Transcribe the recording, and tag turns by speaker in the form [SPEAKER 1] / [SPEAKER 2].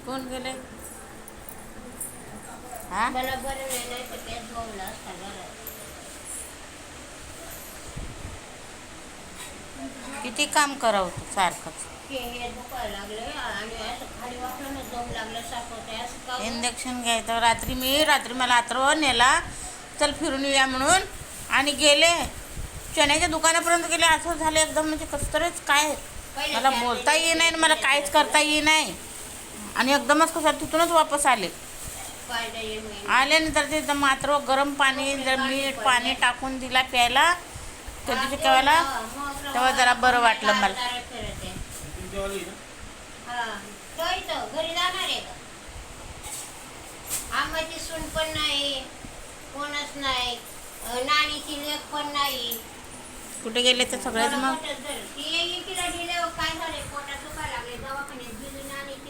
[SPEAKER 1] कोण गेले? हा
[SPEAKER 2] मला बरं नाही तर पेट बोलला असता घरात.
[SPEAKER 1] किती काम करावं तू सारखंच.
[SPEAKER 2] हे दुखायला लागले आणि असं खाली वाटलं ना दम लागल्यासारखं होतं. असं का गं?
[SPEAKER 1] इंजेक्शन घ्यायचं. रात्री मला अथर्व नेला, चल फिरून येऊया म्हणून, आणि गेले चण्याच्या दुकानापर्यंत गेले. असं झालं एकदम, म्हणजे कसं तरीच काय,
[SPEAKER 2] पहिले
[SPEAKER 1] मला
[SPEAKER 2] चार
[SPEAKER 1] बोलता
[SPEAKER 2] दिवस
[SPEAKER 1] येई नाही, मला
[SPEAKER 2] दिले
[SPEAKER 1] काहीच करता येई नाही. आणि एकदमच कसं तिथूनच वापस आले.
[SPEAKER 2] पाहिजे
[SPEAKER 1] आल्यानंतर ते मात्र गरम पाणी, जर मीठ पाणी टाकून दिला प्यायला त्या दिवशी केव्हाला, तेव्हा जरा बरं वाटलं मला.
[SPEAKER 2] घरी जाणार आहे का? आम्हाची सून पण नाही, कोणच नाही, नानीची लेक पण नाही.
[SPEAKER 1] कुठे गेले तर सगळेच मग?
[SPEAKER 2] ती एकीला दिल्यावर काय झाले, पोटात दुखायला लागले, दवाखान्यात गेली नाही.